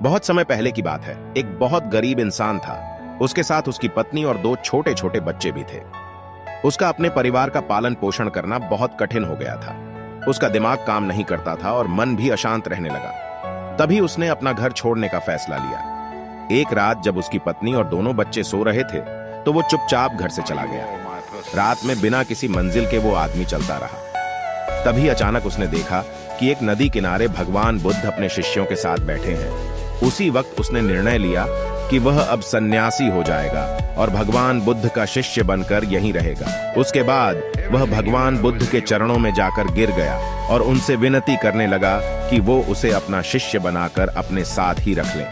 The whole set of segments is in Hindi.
बहुत समय पहले की बात है। एक बहुत गरीब इंसान था। उसके साथ उसकी पत्नी और दो छोटे छोटे बच्चे भी थे। उसका अपने परिवार का पालन पोषण करना बहुत कठिन हो गया था। उसका दिमाग काम नहीं करता था और मन भी अशांत रहने लगा। तभी उसने अपना घर छोड़ने का फैसला लिया। एक रात जब उसकी पत्नी और दोनों बच्चे सो रहे थे तो वो चुपचाप घर से चला गया। रात में बिना किसी मंजिल के वो आदमी चलता रहा। तभी अचानक उसने देखा कि एक नदी किनारे भगवान बुद्ध अपने शिष्यों के साथ बैठे हैं। उसी वक्त उसने निर्णय लिया कि वह अब सन्यासी हो जाएगा और भगवान बुद्ध का शिष्य बनकर यहीं रहेगा। उसके बाद वह भगवान बुद्ध के चरणों में जाकर गिर गया और उनसे विनती करने लगा कि वो उसे अपना शिष्य बनाकर अपने साथ ही रख लें।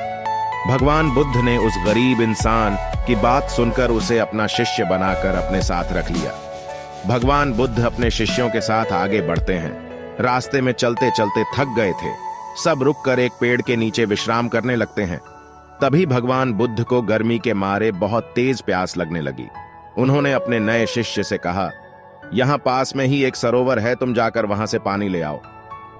भगवान बुद्ध ने उस गरीब इंसान की बात सुनकर उसे अपना शिष्य बनाकर अपने साथ रख लिया। भगवान बुद्ध अपने शिष्यों के साथ आगे बढ़ते हैं। रास्ते में चलते चलते थक गए थे। सब रुककर एक पेड़ के नीचे विश्राम करने लगते हैं। तभी भगवान बुद्ध को गर्मी के मारे बहुत तेज प्यास लगने लगी। उन्होंने अपने नए शिष्य से कहा, यहाँ पास में ही एक सरोवर है, तुम जाकर वहां से पानी ले आओ।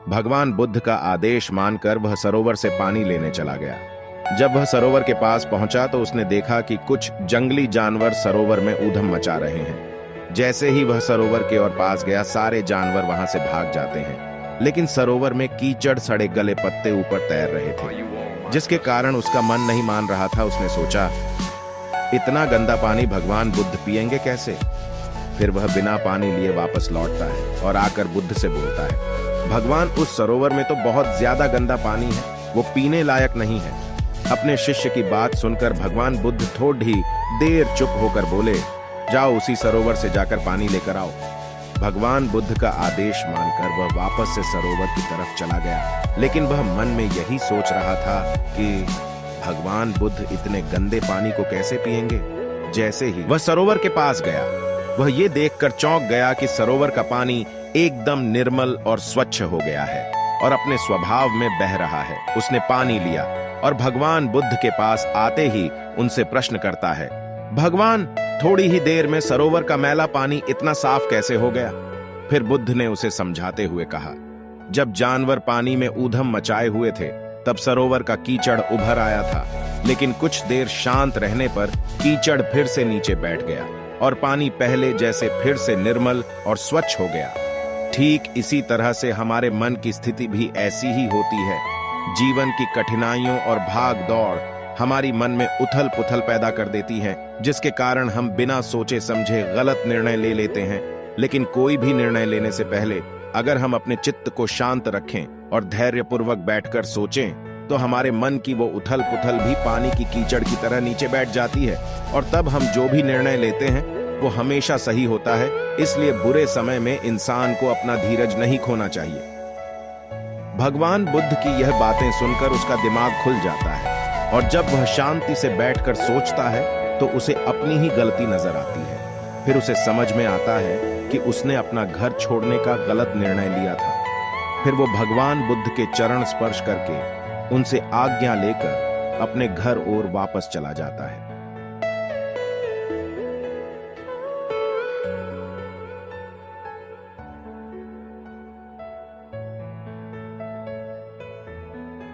भगवान बुद्ध का आदेश मानकर वह सरोवर से पानी लेने चला गया। जब वह सरोवर के पास पहुंचा तो उसने देखा कि कुछ जंगली जानवर सरोवर में ऊधम मचा रहे हैं। जैसे ही वह सरोवर के ओर पास गया, सारे जानवर वहां से भाग जाते हैं। लेकिन सरोवर में कीचड़ सड़े गले पत्ते ऊपर तैर रहे थे, जिसके कारण उसका मन नहीं मान रहा था। उसने सोचा, इतना गंदा पानी भगवान बुद्ध पिएंगे कैसे? फिर वह बिना पानी लिए वापस लौटता है और आकर बुद्ध से बोलता है, भगवान, उस सरोवर में तो बहुत ज्यादा गंदा पानी है, वो पीने लायक नहीं है। अपने शिष्य की बात सुनकर भगवान बुद्ध थोड़ी देर चुप होकर बोले, जाओ उसी सरोवर से जाकर पानी लेकर आओ। भगवान बुद्ध का आदेश मानकर वह वापस से सरोवर की तरफ चला गया। लेकिन वह मन में यही सोच रहा था कि भगवान बुद्ध इतने गंदे पानी को कैसे पिएंगे। जैसे ही वह सरोवर के पास गया, वह ये देखकर चौंक गया कि सरोवर का पानी एकदम निर्मल और स्वच्छ हो गया है और अपने स्वभाव में बह रहा है। उसने पानी लिया और भगवान बुद्ध के पास आते ही उनसे प्रश्न करता है, भगवान, थोड़ी ही देर में सरोवर का मैला पानी इतना साफ कैसे हो गया? फिर बुद्ध ने उसे समझाते हुए कहा, जब जानवर पानी में ऊधम मचाए हुए थे तब सरोवर का कीचड़ उभर आया था, लेकिन कुछ देर शांत रहने पर कीचड़ फिर से नीचे बैठ गया और पानी पहले जैसे फिर से निर्मल और स्वच्छ हो गया। ठीक इसी तरह से हमारे मन की स्थिति भी ऐसी ही होती है। जीवन की कठिनाइयों और भाग दौड़ हमारी मन में उथल पुथल पैदा कर देती है, जिसके कारण हम बिना सोचे समझे गलत निर्णय ले लेते हैं। लेकिन कोई भी निर्णय लेने से पहले अगर हम अपने चित्त को शांत रखें और धैर्यपूर्वक बैठकर सोचें तो हमारे मन की वो उथल पुथल भी पानी की कीचड़ की तरह नीचे बैठ जाती है और तब हम जो भी निर्णय लेते हैं वो हमेशा सही होता है। इसलिए बुरे समय में इंसान को अपना धीरज नहीं खोना चाहिए। भगवान बुद्ध की यह बातें सुनकर उसका दिमाग खुल जाता है और जब वह शांति से बैठकर सोचता है तो उसे अपनी ही गलती नजर आती है। फिर उसे समझ में आता है कि उसने अपना घर छोड़ने का गलत निर्णय लिया था। फिर वो भगवान बुद्ध के चरण स्पर्श करके उनसे आज्ञा लेकर अपने घर ओर वापस चला जाता है।